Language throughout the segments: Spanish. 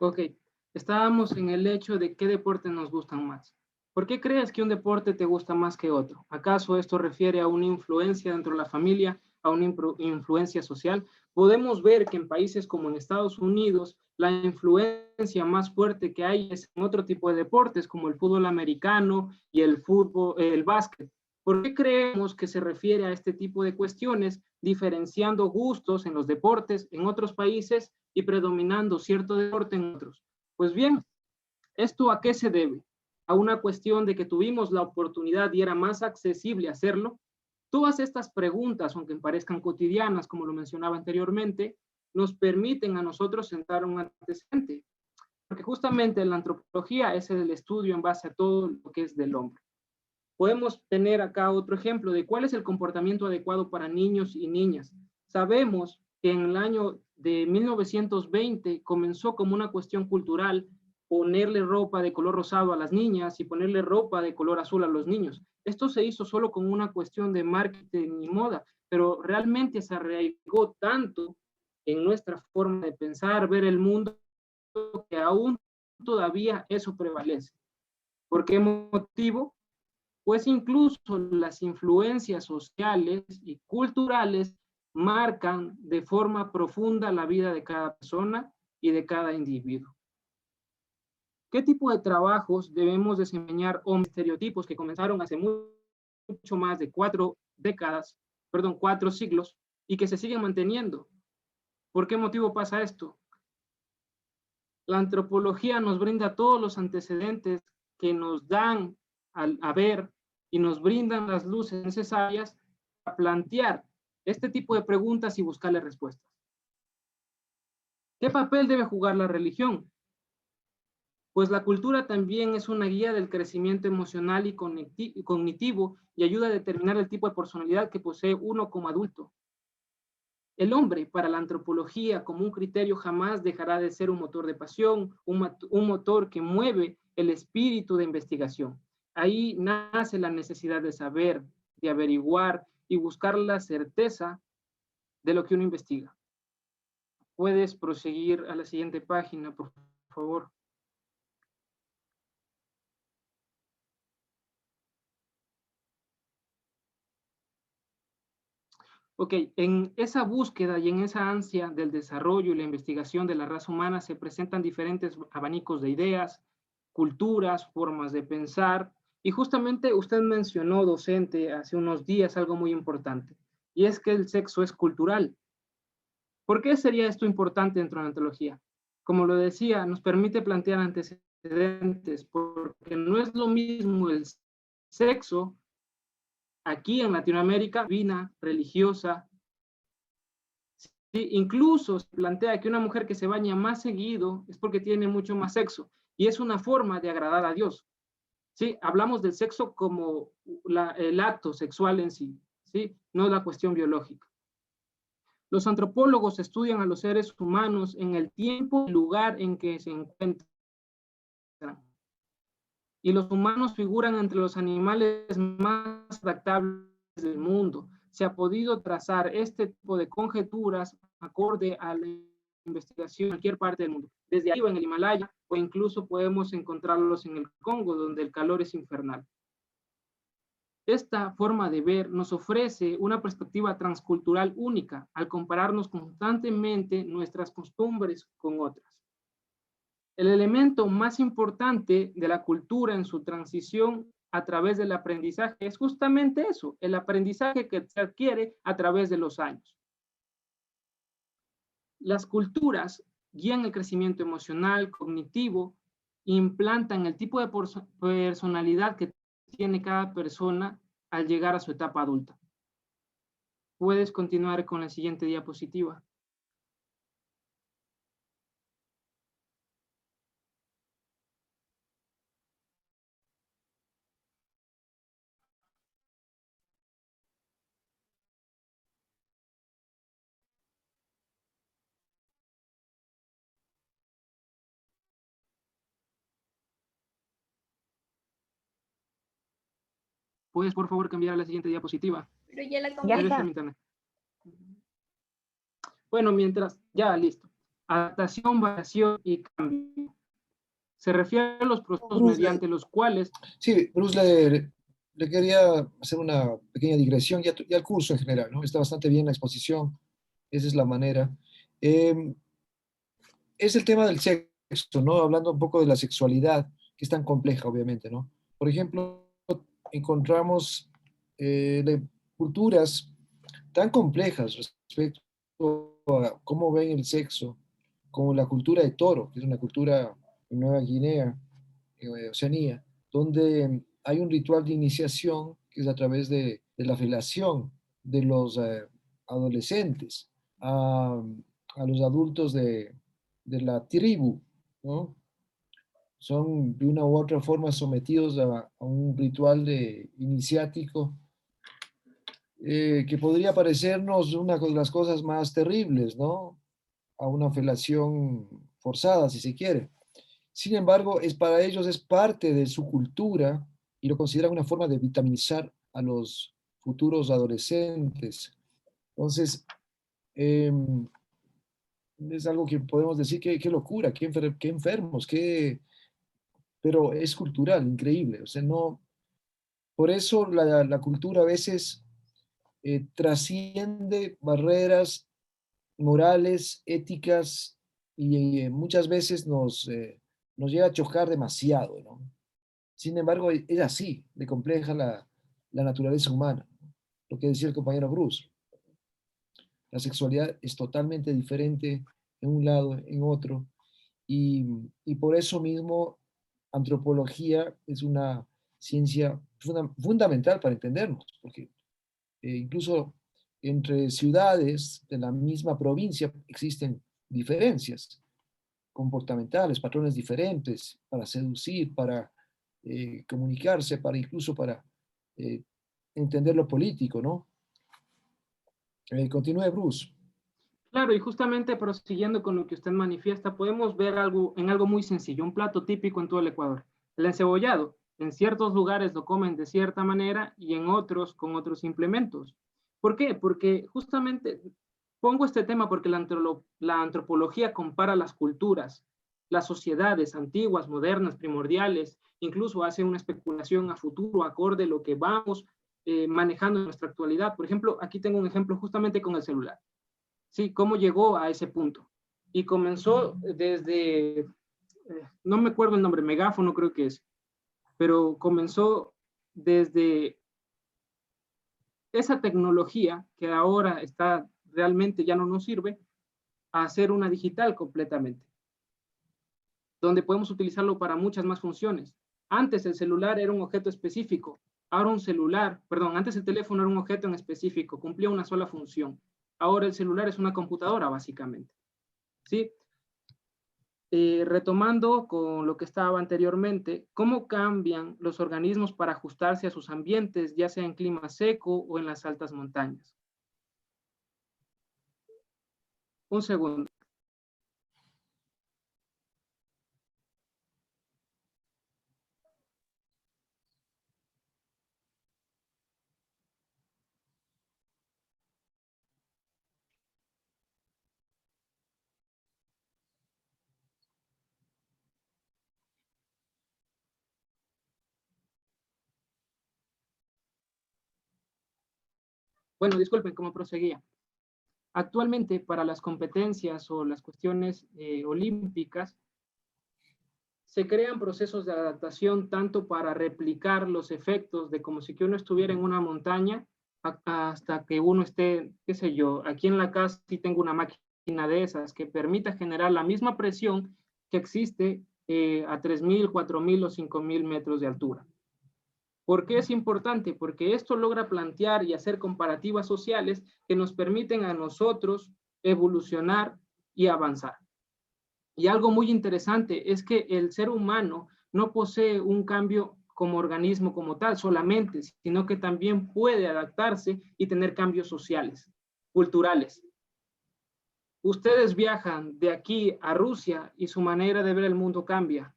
Ok, estábamos en el hecho de qué deportes nos gustan más. ¿Por qué crees que un deporte te gusta más que otro? ¿Acaso esto refiere a una influencia dentro de la familia, a una influencia social? Podemos ver que en países como en Estados Unidos, la influencia más fuerte que hay es en otro tipo de deportes, como el fútbol americano y el fútbol, el básquet. ¿Por qué creemos que se refiere a este tipo de cuestiones, diferenciando gustos en los deportes en otros países y predominando cierto deporte en otros? Pues bien, ¿esto a qué se debe? A una cuestión de que tuvimos la oportunidad y era más accesible hacerlo. Todas estas preguntas, aunque parezcan cotidianas, como lo mencionaba anteriormente, nos permiten a nosotros sentar un antecedente, porque justamente la antropología es el estudio en base a todo lo que es del hombre. Podemos tener acá otro ejemplo de cuál es el comportamiento adecuado para niños y niñas. Sabemos que en el año de 1920 comenzó como una cuestión cultural ponerle ropa de color rosado a las niñas y ponerle ropa de color azul a los niños. Esto se hizo solo con una cuestión de marketing y moda, pero realmente se arraigó tanto en nuestra forma de pensar, ver el mundo, que aún todavía eso prevalece. ¿Por qué motivo? Pues incluso las influencias sociales y culturales marcan de forma profunda la vida de cada persona y de cada individuo. ¿Qué tipo de trabajos debemos desempeñar o estereotipos que comenzaron hace mucho más de 4 siglos, y que se siguen manteniendo? ¿Por qué motivo pasa esto? La antropología nos brinda todos los antecedentes que nos dan a ver y nos brindan las luces necesarias para plantear este tipo de preguntas y buscarle respuestas. ¿Qué papel debe jugar la religión? Pues la cultura también es una guía del crecimiento emocional y cognitivo y ayuda a determinar el tipo de personalidad que posee uno como adulto. El hombre, para la antropología, como un criterio, jamás dejará de ser un motor de pasión, un motor que mueve el espíritu de investigación. Ahí nace la necesidad de saber, de averiguar y buscar la certeza de lo que uno investiga. Puedes proseguir a la siguiente página, por favor. Ok, en esa búsqueda y en esa ansia del desarrollo y la investigación de la raza humana se presentan diferentes abanicos de ideas, culturas, formas de pensar, y justamente usted mencionó, docente, hace unos días algo muy importante, y es que el sexo es cultural. ¿Por qué sería esto importante dentro de la antología? Como lo decía, nos permite plantear antecedentes, porque no es lo mismo el sexo aquí en Latinoamérica, divina, religiosa. Sí, incluso se plantea que una mujer que se baña más seguido es porque tiene mucho más sexo y es una forma de agradar a Dios. Sí, hablamos del sexo como el acto sexual en sí, sí, no la cuestión biológica. Los antropólogos estudian a los seres humanos en el tiempo y lugar en que se encuentran. Y los humanos figuran entre los animales más adaptables del mundo. Se ha podido trazar este tipo de conjeturas acorde a la investigación en cualquier parte del mundo, desde arriba en el Himalaya, o incluso podemos encontrarlos en el Congo, donde el calor es infernal. Esta forma de ver nos ofrece una perspectiva transcultural única al compararnos constantemente nuestras costumbres con otras. El elemento más importante de la cultura en su transición a través del aprendizaje es justamente eso, el aprendizaje que se adquiere a través de los años. Las culturas guían el crecimiento emocional, cognitivo, implantan el tipo de personalidad que tiene cada persona al llegar a su etapa adulta. Puedes continuar con la siguiente diapositiva. ¿Puedes, por favor, cambiar a la siguiente diapositiva? Pero ya la Ya cambié. está. Permítame. Bueno, mientras, ya listo. Adaptación, variación y cambio. Se refiere a los procesos Bruce, mediante los cuales... sí, Bruce, le quería hacer una pequeña digresión, ya el curso en general, ¿no? Está bastante bien la exposición, esa es la manera. Eh, es el tema del sexo, ¿no? Hablando un poco de la sexualidad, que es tan compleja, obviamente, ¿no? Por ejemplo, encontramos culturas tan complejas respecto a cómo ven el sexo, como la cultura de Toro, que es una cultura en Nueva Guinea, Oceanía, donde hay un ritual de iniciación que es a través de la felación de los adolescentes a los adultos de la tribu, ¿no? Son de una u otra forma sometidos a un ritual iniciático que podría parecernos una de las cosas más terribles, ¿no? A una felación forzada, si se quiere. Sin embargo, para ellos es parte de su cultura y lo consideran una forma de vitaminizar a los futuros adolescentes. Entonces, eh, es algo que podemos decir que qué locura, qué enfermos, pero es cultural, increíble. O sea, no, por eso la cultura a veces trasciende barreras morales, éticas y muchas veces nos llega a chocar demasiado, ¿no? Sin embargo, es así de compleja la naturaleza humana. Lo que decía el compañero Bruce, la sexualidad es totalmente diferente en un lado, en otro, y por eso mismo antropología es una ciencia fundamental para entendernos, porque incluso entre ciudades de la misma provincia existen diferencias comportamentales, patrones diferentes para seducir, para comunicarse, para incluso para eh, entender lo político, ¿no? Continúe, Bruce. Claro, y justamente prosiguiendo con lo que usted manifiesta, podemos ver algo en algo muy sencillo, un plato típico en todo el Ecuador, el encebollado. En ciertos lugares lo comen de cierta manera y en otros con otros implementos. ¿Por qué? Porque justamente pongo este tema porque la antropología compara las culturas, las sociedades antiguas, modernas, primordiales, incluso hace una especulación a futuro acorde a lo que vamos manejando en nuestra actualidad. Por ejemplo, aquí tengo un ejemplo justamente con el celular. Sí, cómo llegó a ese punto. Y comenzó desde, no me acuerdo el nombre, megáfono creo que es, pero comenzó desde esa tecnología que ahora está realmente ya no nos sirve a hacer una digital completamente, donde podemos utilizarlo para muchas más funciones. Antes el celular era un objeto específico, ahora un celular, perdón, antes el teléfono era un objeto en específico, cumplía una sola función. Ahora el celular es una computadora básicamente. ¿Sí? Retomando con lo que estaba anteriormente, ¿cómo cambian los organismos para ajustarse a sus ambientes, ya sea en clima seco o en las altas montañas? Un segundo. Bueno, disculpen, ¿cómo proseguía? Actualmente, para las competencias o las cuestiones olímpicas, se crean procesos de adaptación tanto para replicar los efectos de como si que uno estuviera en una montaña hasta que uno esté, qué sé yo, aquí en la casa sí tengo una máquina de esas que permita generar la misma presión que existe a 3.000, 4.000 o 5.000 metros de altura. ¿Por qué es importante? Porque esto logra plantear y hacer comparativas sociales que nos permiten a nosotros evolucionar y avanzar. Y algo muy interesante es que el ser humano no posee un cambio como organismo como tal solamente, sino que también puede adaptarse y tener cambios sociales, culturales. Ustedes viajan de aquí a Rusia y su manera de ver el mundo cambia,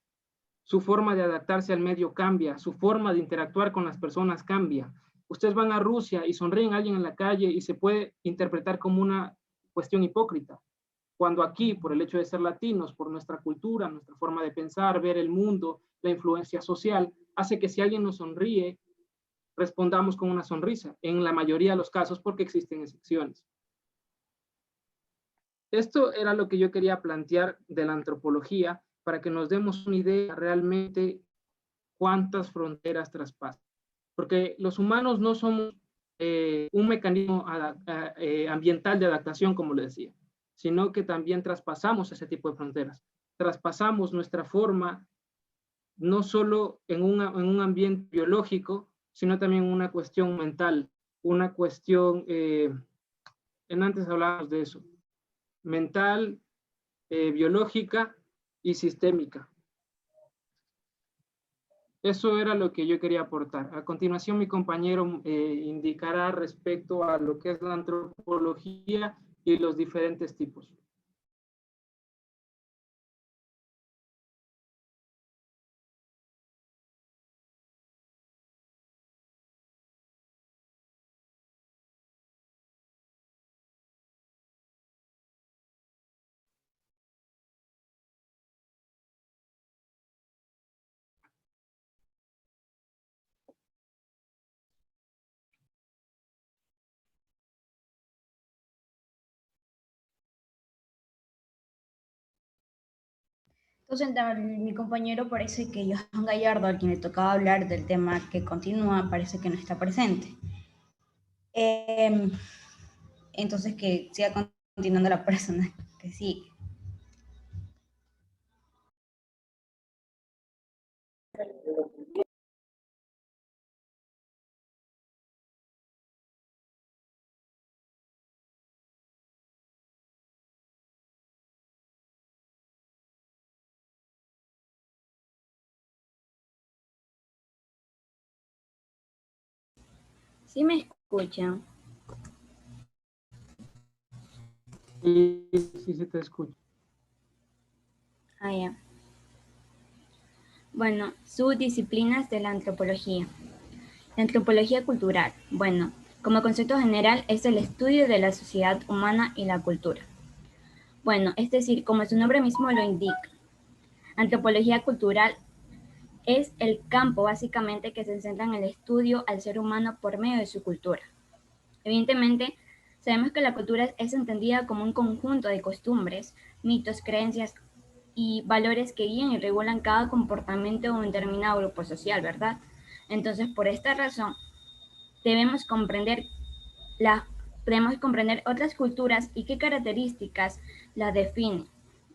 su forma de adaptarse al medio cambia, su forma de interactuar con las personas cambia. Ustedes van a Rusia y sonríen a alguien en la calle y se puede interpretar como una cuestión hipócrita. Cuando aquí, por el hecho de ser latinos, por nuestra cultura, nuestra forma de pensar, ver el mundo, la influencia social, hace que si alguien nos sonríe, respondamos con una sonrisa, en la mayoría de los casos porque existen excepciones. Esto era lo que yo quería plantear de la antropología para que nos demos una idea realmente cuántas fronteras traspasan. Porque los humanos no somos un mecanismo ambiental de adaptación, como le decía, sino que también traspasamos ese tipo de fronteras. Traspasamos nuestra forma no solo en un ambiente biológico, sino también una cuestión mental, una cuestión, en antes hablábamos de eso, mental, biológica y sistémica. Eso era lo que yo quería aportar. A continuación, mi compañero indicará respecto a lo que es la antropología y los diferentes tipos. Entonces, mi compañero parece que Johan Gallardo, al quien le tocaba hablar del tema que continúa, parece que no está presente. Entonces, que siga continuando la persona que sigue. ¿Sí me escuchan? Sí, sí se te escucha. Ah, ya. Bueno, subdisciplinas de la antropología. La antropología cultural. Bueno, como concepto general es el estudio de la sociedad humana y la cultura. Bueno, es decir, como su nombre mismo lo indica, antropología cultural es el campo básicamente que se centra en el estudio al ser humano por medio de su cultura. Evidentemente, sabemos que la cultura es entendida como un conjunto de costumbres, mitos, creencias y valores que guían y regulan cada comportamiento de un determinado grupo social, ¿verdad? Entonces, por esta razón, debemos comprender, debemos comprender otras culturas y qué características las definen,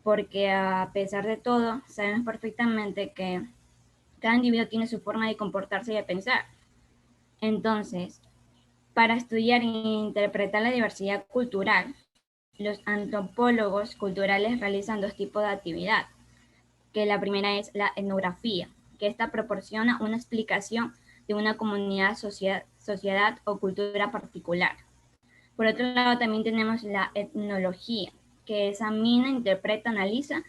porque a pesar de todo, sabemos perfectamente que cada individuo tiene su forma de comportarse y de pensar. Entonces, para estudiar e interpretar la diversidad cultural, los antropólogos culturales realizan dos tipos de actividad, que la primera es la etnografía, que esta proporciona una explicación de una comunidad, sociedad o cultura particular. Por otro lado, también tenemos la etnología, que examina, interpreta, analiza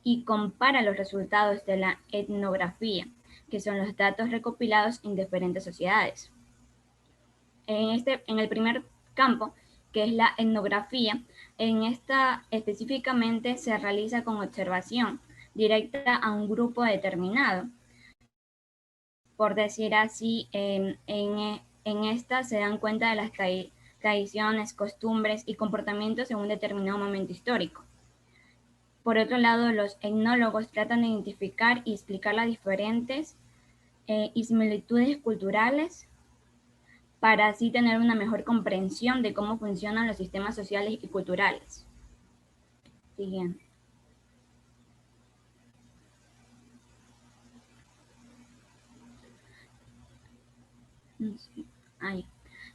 y compara los resultados de la etnografía, que son los datos recopilados en diferentes sociedades. En el primer campo, que es la etnografía, en esta específicamente se realiza con observación directa a un grupo determinado. Por decir así, en esta se dan cuenta de las tradiciones, costumbres y comportamientos en un determinado momento histórico. Por otro lado, los etnólogos tratan de identificar y explicar las diferentes y similitudes culturales para así tener una mejor comprensión de cómo funcionan los sistemas sociales y culturales. Siguiente.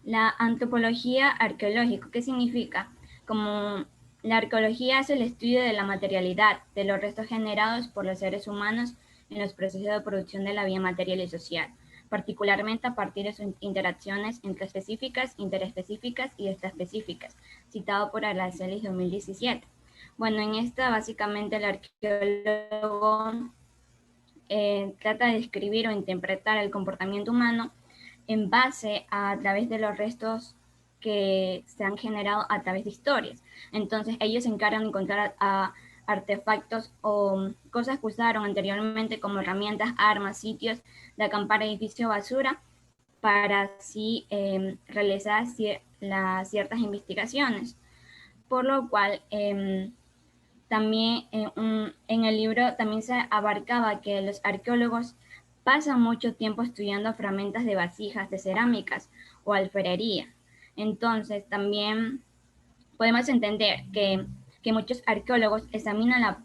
La antropología arqueológica, ¿qué significa? Como la arqueología es el estudio de la materialidad, de los restos generados por los seres humanos en los procesos de producción de la vida material y social, particularmente a partir de sus interacciones entre específicas, interespecíficas y extraespecíficas, citado por Araceli 2017. Bueno, en esta básicamente el arqueólogo trata de describir o interpretar el comportamiento humano en base a través de los restos que se han generado a través de historias. Entonces ellos se encargan de encontrar artefactos o cosas que usaron anteriormente como herramientas, armas, sitios de acampar, edificio, basura, para así realizar ciertas investigaciones. Por lo cual, también en el libro también se abarcaba que los arqueólogos pasan mucho tiempo estudiando fragmentos de vasijas, de cerámicas o alfarería. Entonces, también podemos entender que muchos arqueólogos examinan la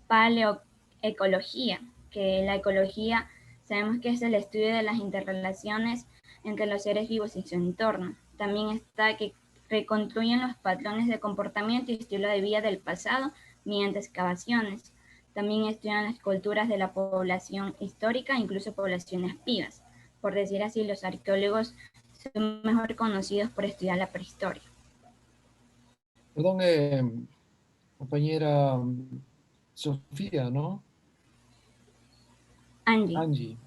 paleoecología, que la ecología sabemos que es el estudio de las interrelaciones entre los seres vivos y su entorno. También está que reconstruyen los patrones de comportamiento y estilo de vida del pasado mediante excavaciones. También estudian las culturas de la población histórica, incluso poblaciones vivas. Por decir así, los arqueólogos son mejor conocidos por estudiar la prehistoria. Perdón, compañera Sofía, ¿no? Angie,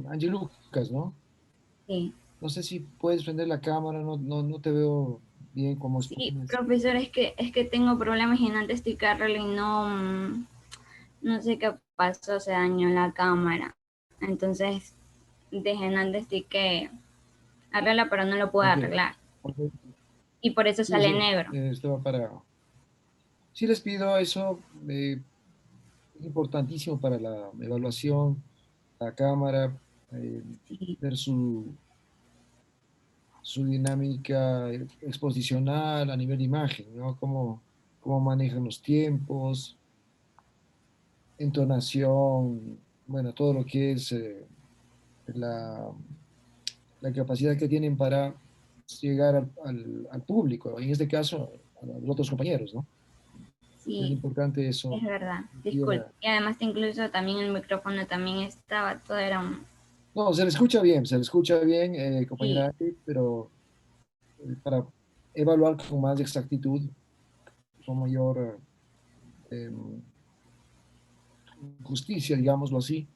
Angie Lucas, ¿no? sí. No sé si puedes prender la cámara, no te veo bien como Sí, expones. profesor, es que tengo problemas y antes de cargarlo y no sé qué pasó, se dañó la cámara. Entonces, dejé antes de que arregla, pero no lo puedo Ok, arreglar. ok. Y por eso Sí, sale sí, negro. esto va para... Sí les pido eso, es importantísimo para la evaluación, la cámara, eh, Sí, ver su dinámica exposicional a nivel de imagen, ¿no? Cómo manejan los tiempos, entonación, bueno, todo lo que es la, la capacidad que tienen para llegar al público, en este caso a los otros compañeros, ¿no? Es sí, importante es eso. verdad. Disculpe. Y además incluso también el micrófono también estaba, todo era un... No, se le escucha bien, Sí, compañera, pero para evaluar con más exactitud, con mayor justicia, digámoslo así,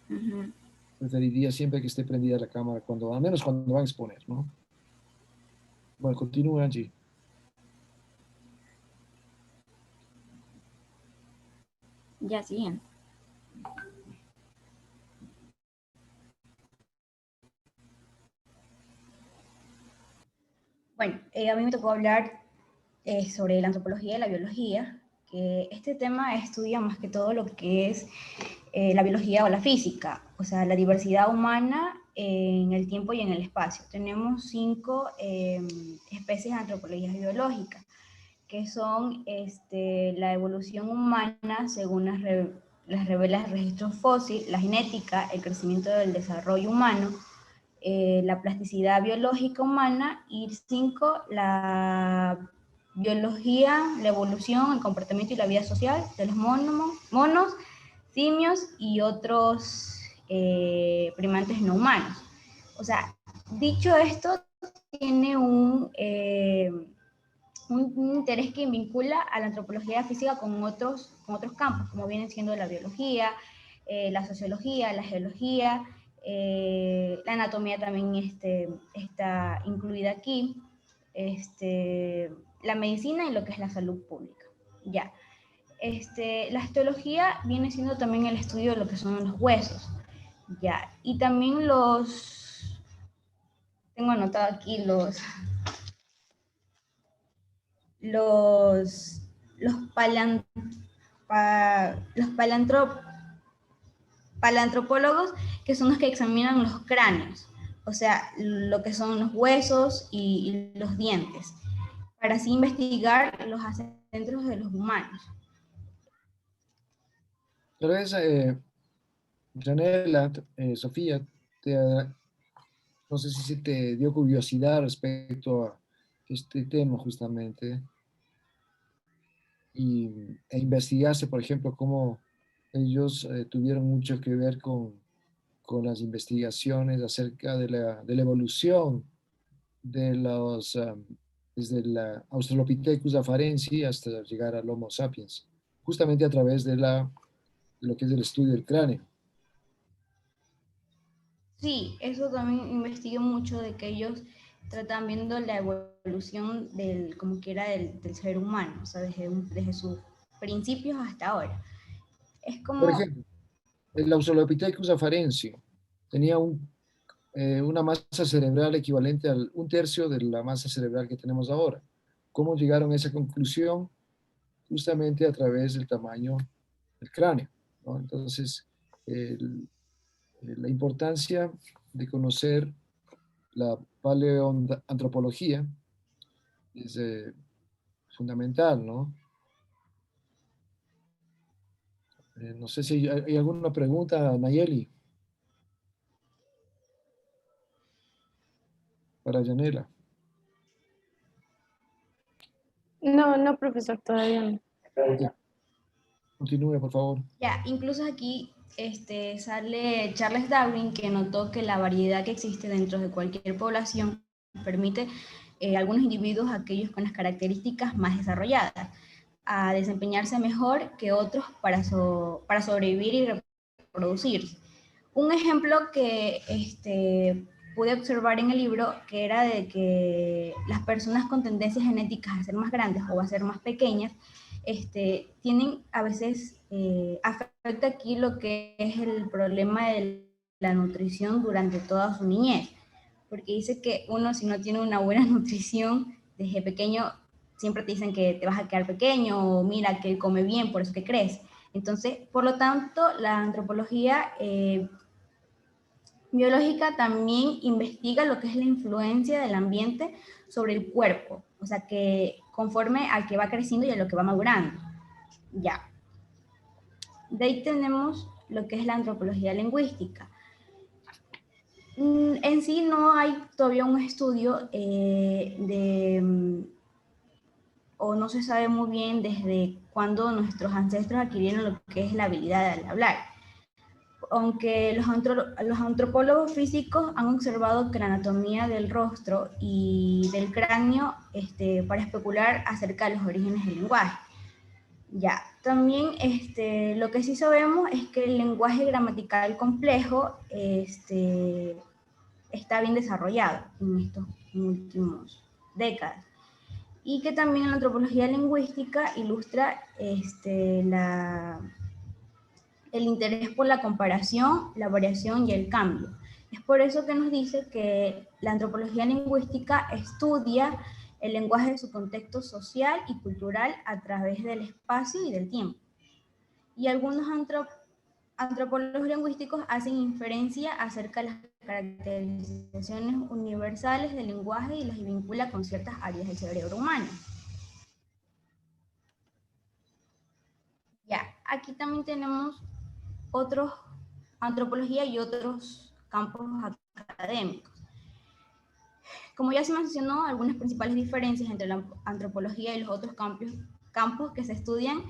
ujú. preferiría siempre que esté prendida la cámara, al menos cuando van a exponer, ¿no? Bueno, continúa, Angie. Ya siguen. Bueno, a mí me tocó hablar sobre la antropología y la biología, que este tema estudia más que todo lo que es la biología o la física, o sea, la diversidad humana en el tiempo y en el espacio. Tenemos 5 especies de antropología biológica, que son la evolución humana según las revela el registro fósil, la genética, el crecimiento del desarrollo humano, la plasticidad biológica humana, y 5, la biología, la evolución, el comportamiento y la vida social de los monos, simios y otros primates no humanos. O sea, dicho esto, tiene un interés que vincula a la antropología física con otros campos, como vienen siendo la biología, la sociología, la geología, la anatomía también está incluida aquí, la medicina y lo que es la salud pública. Ya. La histología viene siendo también el estudio de lo que son los huesos. Ya. Y también tengo anotado aquí los, los, palean, los paleantropólogos, que son los que examinan los cráneos, o sea, lo que son los huesos y los dientes, para así investigar los ancestros de los humanos. Tal vez, Janela, Sofía, no sé si se te dio curiosidad respecto a este tema justamente e investigaste, por ejemplo, cómo ellos tuvieron mucho que ver con las investigaciones acerca de la evolución de desde la Australopithecus afarensis hasta llegar al Homo sapiens, justamente a través de lo que es el estudio del cráneo. Sí, eso también investigué mucho, de que ellos tratan viendo la evolución del, como que era del ser humano, o sea, desde sus principios hasta ahora. Es Por como, ejemplo, el Australopithecus afarensis tenía una masa cerebral equivalente a un tercio de la masa cerebral que tenemos ahora. ¿Cómo llegaron a esa conclusión? Justamente a través del tamaño del cráneo, ¿no? Entonces, el- la importancia de conocer la paleoantropología es fundamental, ¿no? No sé si hay alguna pregunta, Nayeli, para Yanela. No, no, profesor, todavía no. Ok, continúe, por favor. ya, incluso aquí sale Charles Darwin, que notó que la variedad que existe dentro de cualquier población permite algunos individuos, aquellos con las características más desarrolladas, a desempeñarse mejor que otros para sobrevivir y reproducirse. Un ejemplo que pude observar en el libro, que era de que las personas con tendencias genéticas a ser más grandes o a ser más pequeñas, tienen a veces, afecta aquí lo que es el problema de la nutrición durante toda su niñez, porque dice que uno si no tiene una buena nutrición desde pequeño, siempre te dicen que te vas a quedar pequeño o mira que él come bien, por eso que crees. Entonces, por lo tanto, la antropología biológica también investiga lo que es la influencia del ambiente sobre el cuerpo, o sea, que conforme al que va creciendo y a lo que va madurando. Ya. De ahí tenemos lo que es la antropología lingüística. En sí no hay todavía un estudio o no se sabe muy bien desde cuándo nuestros ancestros adquirieron lo que es la habilidad de hablar. Aunque los antropólogos físicos han observado que la anatomía del rostro y del cráneo para especular acerca de los orígenes del lenguaje. Ya, también lo que sí sabemos es que el lenguaje gramatical complejo está bien desarrollado en estos últimos décadas y que también la antropología lingüística ilustra el interés por la comparación, la variación y el cambio. Es por eso que nos dice que la antropología lingüística estudia el lenguaje de su contexto social y cultural a través del espacio y del tiempo. Y algunos antropólogos lingüísticos hacen inferencia acerca de las caracterizaciones universales del lenguaje y las vincula con ciertas áreas del cerebro humano. Ya, aquí también tenemos otros antropología y otros campos académicos. Como ya se mencionó, algunas principales diferencias entre la antropología y los otros campos que se estudian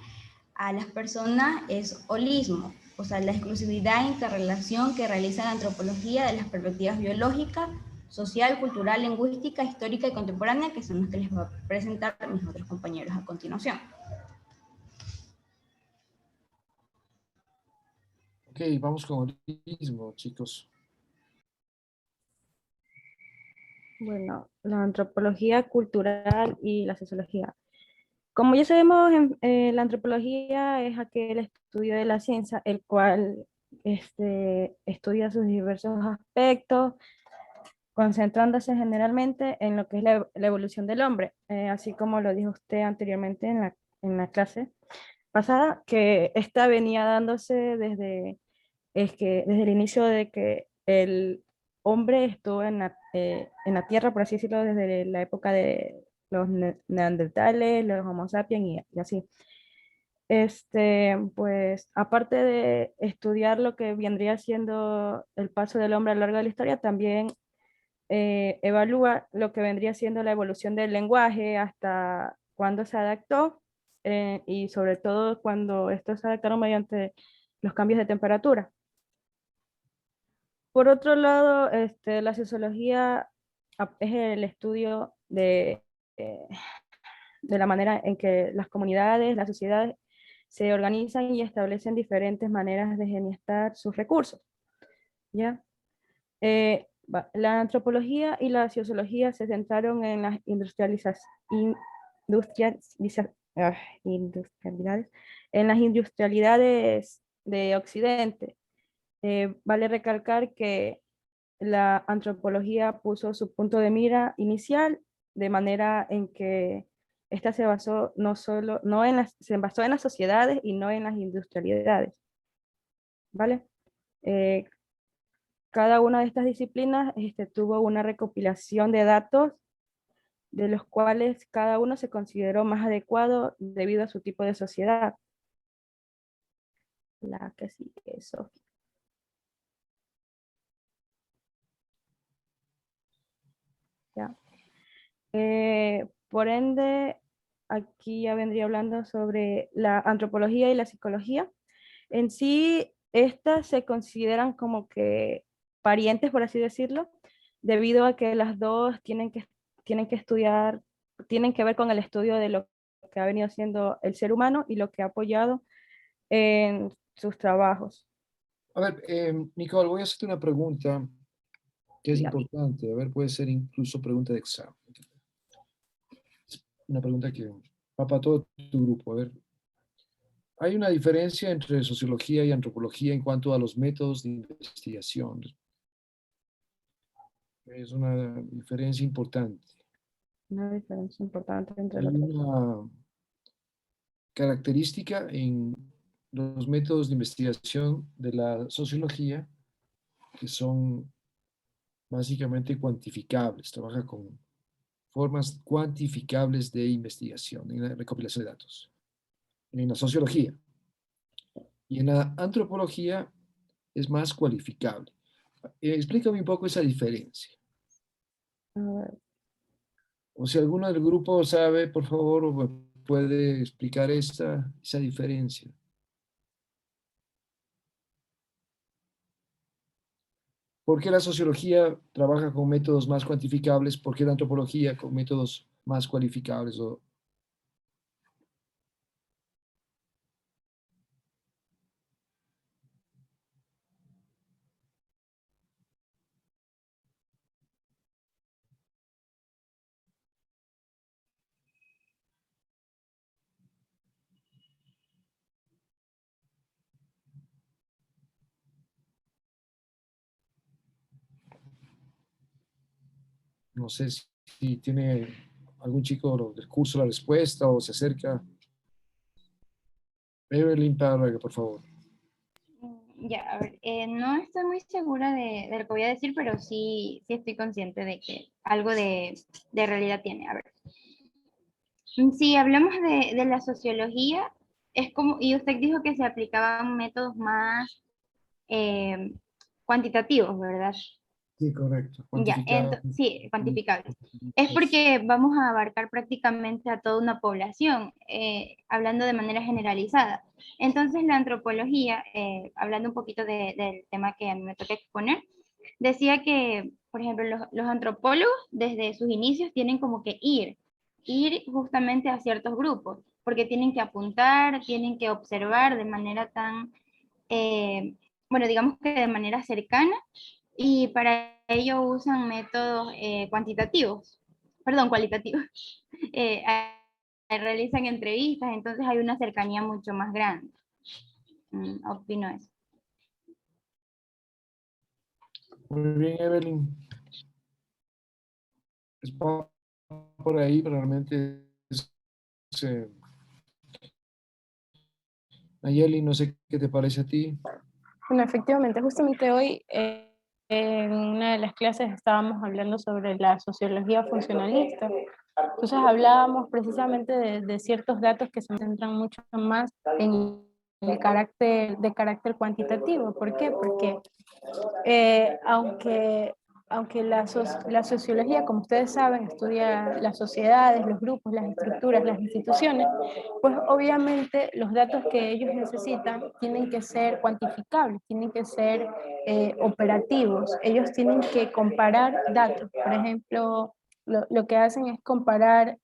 a las personas es holismo, o sea, la exclusividad e interrelación que realiza la antropología de las perspectivas biológica, social, cultural, lingüística, histórica y contemporánea, que son las que les voy a presentar a mis otros compañeros a continuación. Ok, vamos con el holismo, chicos. Bueno, la antropología cultural y la sociología. Como ya sabemos, la antropología es aquel estudio de la ciencia, el cual estudia sus diversos aspectos, concentrándose generalmente en lo que es la evolución del hombre, así como lo dijo usted anteriormente en la clase pasada, que esta venía dándose desde el inicio de que el hombre estuvo en la Tierra, por así decirlo, desde la época de los neandertales, los Homo sapiens y así. Pues, aparte de estudiar lo que vendría siendo el paso del hombre a lo largo de la historia, también evalúa lo que vendría siendo la evolución del lenguaje, hasta cuándo se adaptó, y sobre todo cuando estos se adaptaron mediante los cambios de temperatura. Por otro lado, la sociología es el estudio eh, de la manera en que las comunidades, las sociedades se organizan y establecen diferentes maneras de gestionar sus recursos, ¿ya? La antropología y la sociología se centraron en las industrialidades, en las industrialidades de Occidente. Vale recalcar que la antropología puso su punto de mira inicial de manera en que esta se basó se basó en las sociedades y no en las industrialidades, ¿vale? Eh, Cada una de estas disciplinas tuvo una recopilación de datos de los cuales cada uno se consideró más adecuado debido a su tipo de sociedad. La que sigue es Sofía. Ya. Por ende, aquí ya vendría hablando sobre la antropología y la psicología. En sí, estas se consideran como que parientes, por así decirlo, debido a que las dos tienen que estudiar, tienen que ver con el estudio de lo que ha venido siendo el ser humano y lo que ha apoyado en sus trabajos. A ver, Nicole, voy a hacerte una pregunta que es Dígame. importante. A ver, puede ser incluso pregunta de examen. Una pregunta que va para todo tu grupo. A ver, hay una diferencia entre sociología y antropología en cuanto a los métodos de investigación. Es una diferencia importante. Una diferencia importante entre Hay los dos. una característica en los métodos de investigación de la sociología que son básicamente cuantificables, trabaja con formas cuantificables de investigación en la recopilación de datos, en la sociología. Y en la antropología es más cualificable. Explícame un poco esa diferencia. A ver, O si alguno del grupo sabe, por favor, o me puede explicar esa diferencia. ¿Por qué la sociología trabaja con métodos más cuantificables? ¿Por qué la antropología con métodos más cualificables? No sé si tiene algún chico del curso la respuesta o se acerca. Evelyn Párraga, por favor. Ya, a ver, no estoy muy segura de lo que voy a decir, pero sí estoy consciente de que algo de realidad tiene. A ver, si hablamos de la sociología, es como, y usted dijo que se aplicaban métodos más eh, cuantitativos, ¿verdad? Sí, correcto. Ya, Cuantificado. sí, cuantificables. Es porque vamos a abarcar prácticamente a toda una población, hablando de manera generalizada. Entonces, la antropología, hablando un poquito del tema que a mí me toca exponer, decía que, por ejemplo, los antropólogos desde sus inicios tienen como que ir justamente a ciertos grupos, porque tienen que apuntar, tienen que observar de manera tan, eh, bueno, digamos que de manera cercana, y para ello usan métodos cuantitativos, perdón, cualitativos. Eh, realizan entrevistas, entonces hay una cercanía mucho más grande. Opino eso. Muy bien, Evelyn. Va por ahí, pero realmente eh, Nayeli, no sé qué te parece a ti. Bueno, efectivamente, justamente hoy en una de las clases estábamos hablando sobre la sociología funcionalista. Entonces hablábamos precisamente de ciertos datos que se centran mucho más en el carácter, de carácter cuantitativo. ¿Por qué? Porque aunque la sociología, como ustedes saben, estudia las sociedades, los grupos, las estructuras, las instituciones, pues obviamente los datos que ellos necesitan tienen que ser cuantificables, tienen que ser operativos. Ellos tienen que comparar datos. Por ejemplo, lo que hacen es comparar,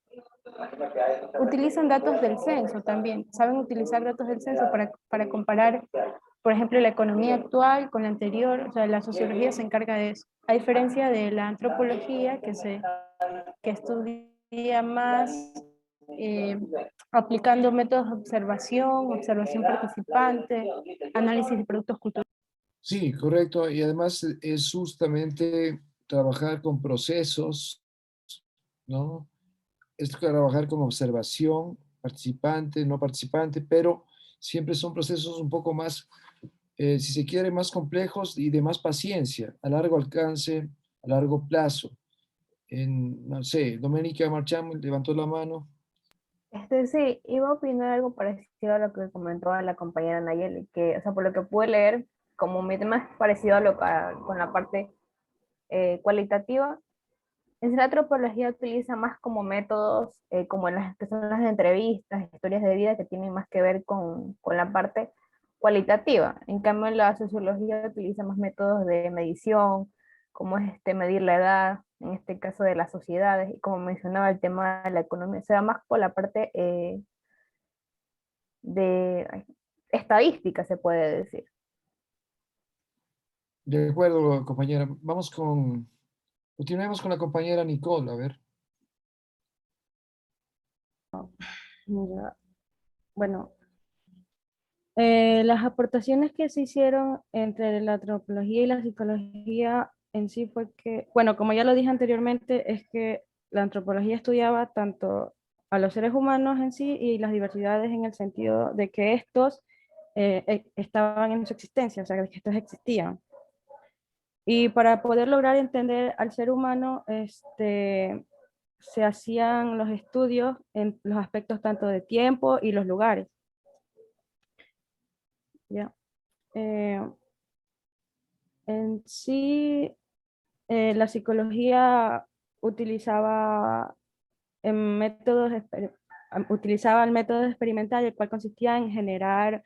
utilizan datos del censo también, saben utilizar datos del censo para comparar por ejemplo, la economía actual con la anterior, o sea, la sociología se encarga de eso. A diferencia de la antropología, que estudia más aplicando métodos de observación participante, análisis de productos culturales. Sí, correcto. Y además es justamente trabajar con procesos, ¿no? Es trabajar con observación, participante, no participante, pero siempre son procesos un poco más, si se quiere, más complejos y de más paciencia, a largo alcance, a largo plazo. No sé, Doménica Marcham levantó la mano. Sí, iba a opinar algo parecido a lo que comentó la compañera Nayeli, que, o sea, por lo que pude leer, como mi tema es parecido a con la parte cualitativa, en sí la antropología utiliza más como métodos, como en las que son las entrevistas, historias de vida que tienen más que ver con la parte cualitativa. En cambio, la sociología utiliza más métodos de medición, como es medir la edad, en este caso de las sociedades, y como mencionaba el tema de la economía, se va más por la parte de estadística, se puede decir. De acuerdo, compañera. Continuemos con la compañera Nicole, a ver. Ya, bueno, las aportaciones que se hicieron entre la antropología y la psicología en sí fue que, bueno, como ya lo dije anteriormente, es que la antropología estudiaba tanto a los seres humanos en sí y las diversidades en el sentido de que estos estaban en su existencia, o sea, que estos existían. Y para poder lograr entender al ser humano, se hacían los estudios en los aspectos tanto de tiempo y los lugares. ¿Ya? Eh, en sí, la psicología utilizaba, utilizaba el método experimental, el cual consistía en generar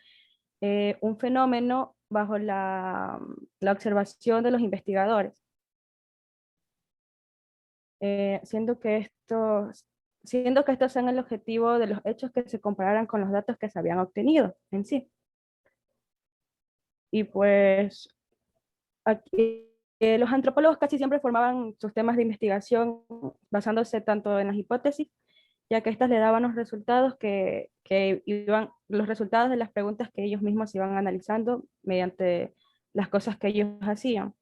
un fenómeno bajo la observación de los investigadores, siendo que estos sean el objetivo de los hechos que se compararan con los datos que se habían obtenido en sí. Y pues aquí, los antropólogos casi siempre formaban sus temas de investigación basándose tanto en las hipótesis, ya que estas le daban los resultados los resultados de las preguntas que ellos mismos iban analizando mediante las cosas que ellos hacían.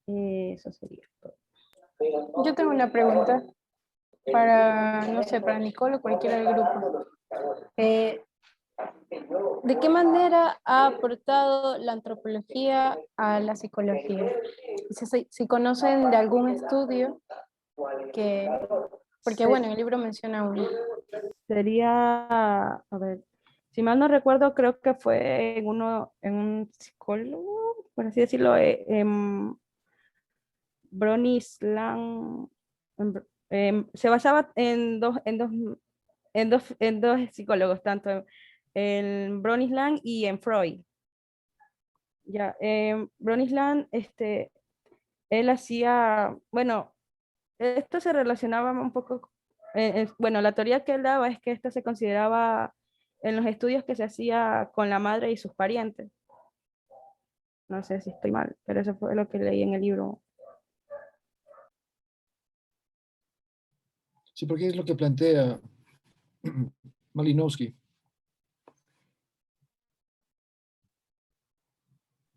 Eso sería todo. Yo tengo una pregunta para, no sé, para Nicole o cualquiera del grupo. ¿De qué manera ha aportado la antropología a la psicología? Si conocen de algún estudio que, porque bueno, en el libro menciona uno. Sería, a ver, si mal no recuerdo, creo que fue en un psicólogo, por así decirlo, Bronisland, se basaba en dos psicólogos, tanto en Bronisland y en Freud. Ya, Bronisland, él hacía, bueno, esto se relacionaba un poco, bueno, la teoría que él daba es que esto se consideraba en los estudios que se hacía con la madre y sus parientes. No sé si estoy mal, pero eso fue lo que leí en el libro. Sí, porque es lo que plantea Malinowski.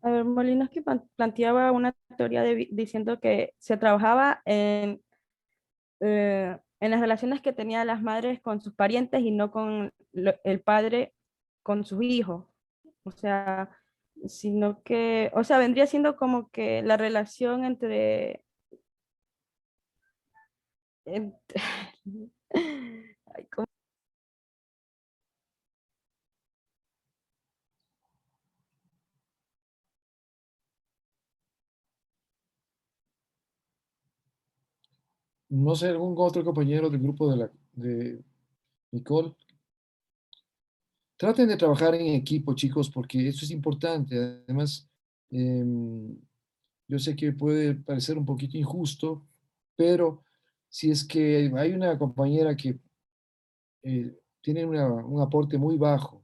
A ver, Molinovsky planteaba una teoría diciendo que se trabajaba en las relaciones que tenían las madres con sus parientes y no con el padre con sus hijos. O sea, sino que, o sea, vendría siendo como que la relación en- Ay, No sé, algún otro compañero del grupo de Nicole. Traten de trabajar en equipo, chicos, porque eso es importante. Además, em, yo sé que puede parecer un poquito injusto, pero si es que hay una compañera que tienen un aporte muy bajo.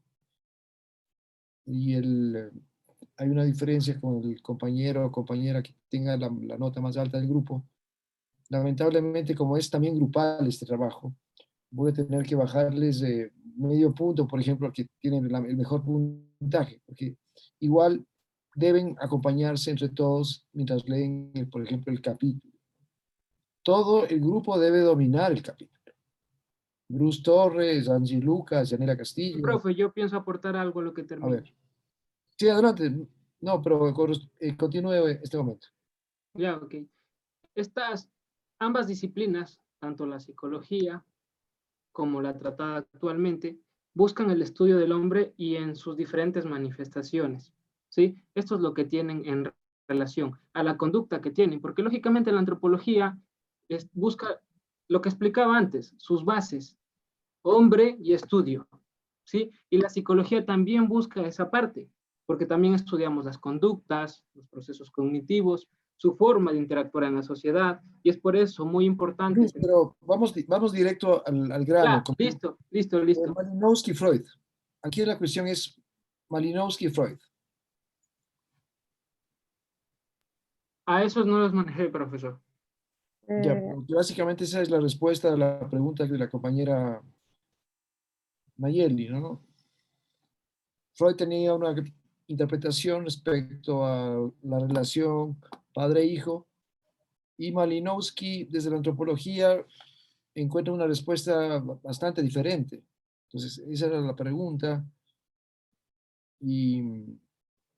Y hay una diferencia con el compañero o compañera que tenga la nota más alta del grupo. Lamentablemente, como es también grupal este trabajo, voy a tener que bajarles medio punto, por ejemplo, que tienen el mejor puntaje, porque igual deben acompañarse entre todos mientras leen, por ejemplo, el capítulo. Todo el grupo debe dominar el capítulo. Bruce Torres, Angie Lucas, Yanela Castillo. Profe, yo pienso aportar algo a lo que A ver. termine. Sí, adelante. No, pero continúe este momento. Ya, ok. Ambas disciplinas, tanto la psicología como la tratada actualmente, buscan el estudio del hombre y en sus diferentes manifestaciones, ¿sí? Esto es lo que tienen en relación a la conducta que tienen, porque lógicamente la antropología busca lo que explicaba antes, sus bases, hombre y estudio, ¿sí? Y la psicología también busca esa parte, porque también estudiamos las conductas, los procesos cognitivos, su forma de interactuar en la sociedad, y es por eso muy importante. Luis, pero vamos directo al grano. Ya, listo. Malinowski y Freud. Aquí la cuestión es Malinowski y Freud. A esos no los manejé, profesor. Ya, básicamente esa es la respuesta a la pregunta de la compañera Nayeli, ¿no? Freud tenía una interpretación respecto a la relación padre-hijo y Malinowski, desde la antropología, encuentra una respuesta bastante diferente. Entonces, esa era la pregunta y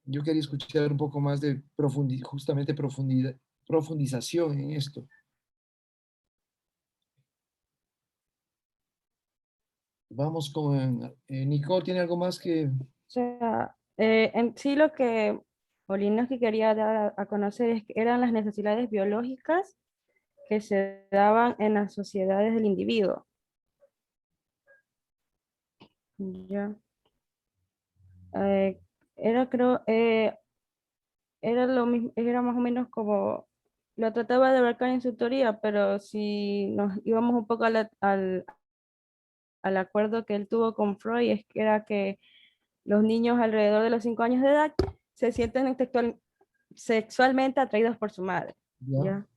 yo quería escuchar un poco más de profundización en esto. Vamos con Nicole, ¿tiene algo más que...? O sea, en sí lo que Malinowski quería dar a conocer eran las necesidades biológicas que se daban en las sociedades del individuo. Ya. Eh, era, creo, era lo mismo, era más o menos como lo trataba de abarcar en su teoría, pero si nos íbamos un poco al acuerdo que él tuvo con Freud, es que era que los niños alrededor de los 5 años de edad se sienten sexualmente atraídos por su madre, ¿Ya? ¿ya?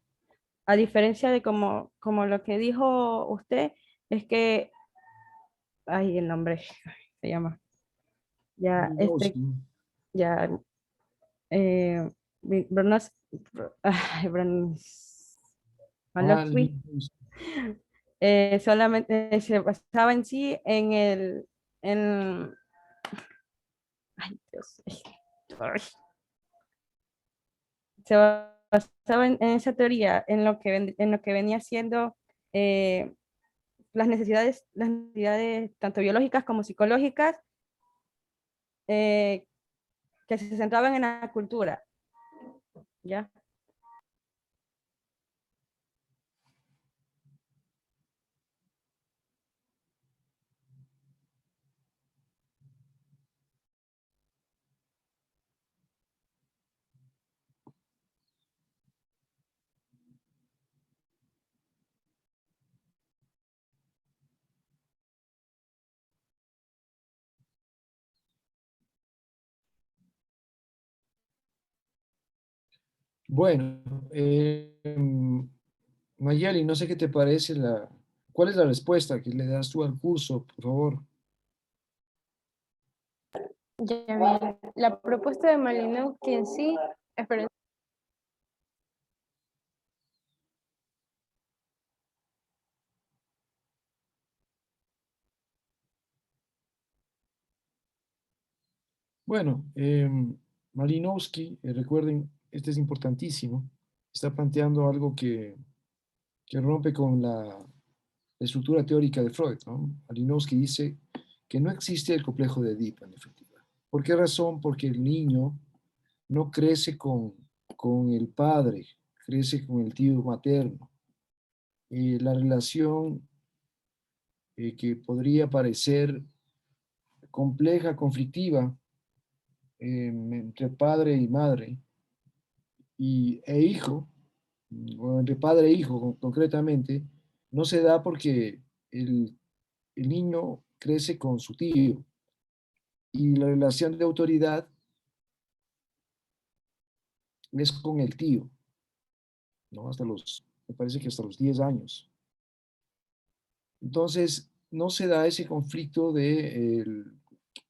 A diferencia de como lo que dijo usted, es que, ay, el nombre se llama, ya, Malinowski. ya, eh, Bernos, ay, Malofsky, Malinowski. solamente se basaba en sí en, ay, Dios, ay, se basaba en esa teoría, en lo que venía siendo eh, las necesidades tanto biológicas como psicológicas eh, que se centraban en la cultura, ¿ya? Bueno, Mayeli, no sé qué te parece ¿cuál es la respuesta que le das tú al curso, por favor? Ya bien, la propuesta de Malinowski en sí, esperen. Bueno, Malinowski, recuerden, este es importantísimo, está planteando algo que rompe con la estructura teórica de Freud, ¿no? Malinowski dice que no existe el complejo de Edipo, en definitiva. ¿Por qué razón? Porque el niño no crece con el padre, crece con el tío materno. La relación que podría parecer compleja, conflictiva, entre padre y madre e hijo, o entre padre e hijo concretamente, no se da porque el niño crece con su tío. Y la relación de autoridad es con el tío, ¿no? Me parece que hasta los 10 años. Entonces, no se da ese conflicto que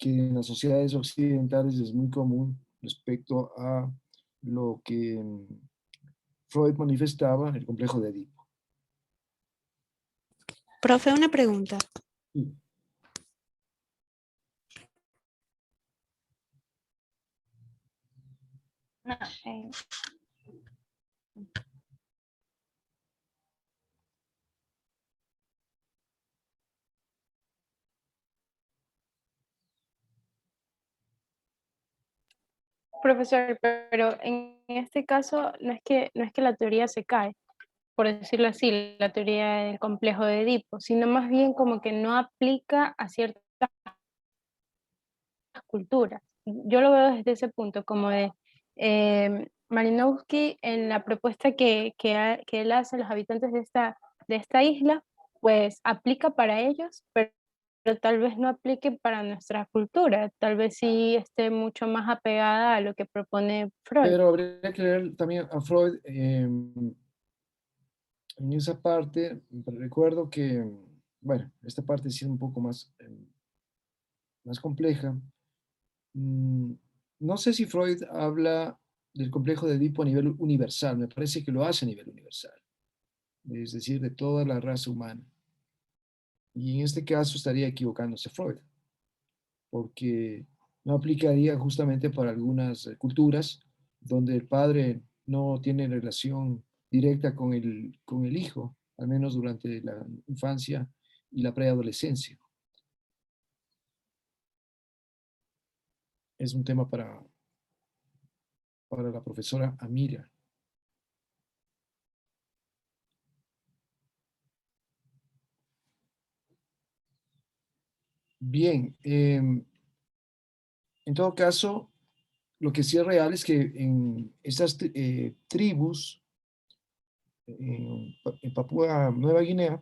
en las sociedades occidentales es muy común respecto a lo que Freud manifestaba en el complejo de Edipo. Profe, una pregunta. Sí. No, Profesor, pero en este caso no es que la teoría se cae, por decirlo así, la teoría del complejo de Edipo, sino más bien como que no aplica a ciertas culturas. Yo lo veo desde ese punto, como de Malinowski en la propuesta que él hace a los habitantes de esta isla, pues aplica para ellos, pero tal vez no aplique para nuestra cultura, tal vez sí esté mucho más apegada a lo que propone Freud. Pero habría que leer también a Freud en esa parte. Recuerdo que, bueno, esta parte sí es un poco más compleja. No sé si Freud habla del complejo de Edipo a nivel universal, me parece que lo hace a nivel universal, es decir, de toda la raza humana. Y en este caso estaría equivocándose Freud, porque no aplicaría justamente para algunas culturas donde el padre no tiene relación directa con el hijo, al menos durante la infancia y la preadolescencia. Es un tema para la profesora Amira. Bien, en todo caso, lo que sí es real es que en estas tribus, en Papúa Nueva Guinea,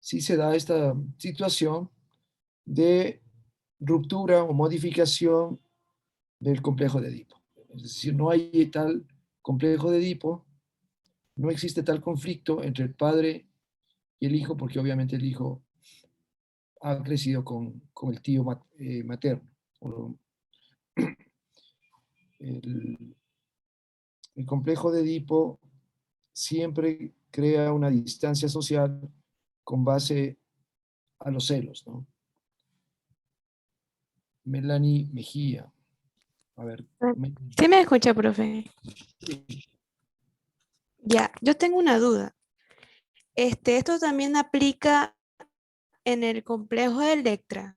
sí se da esta situación de ruptura o modificación del complejo de Edipo. Es decir, no hay tal complejo de Edipo, no existe tal conflicto entre el padre y el hijo, porque obviamente el hijo ha crecido con el tío materno. El, el complejo de Edipo siempre crea una distancia social con base a los celos, ¿no? Melanie Mejía. A ver. ¿Sí me escucha, profe? Ya, yo tengo una duda. Esto también aplica en el complejo de Electra.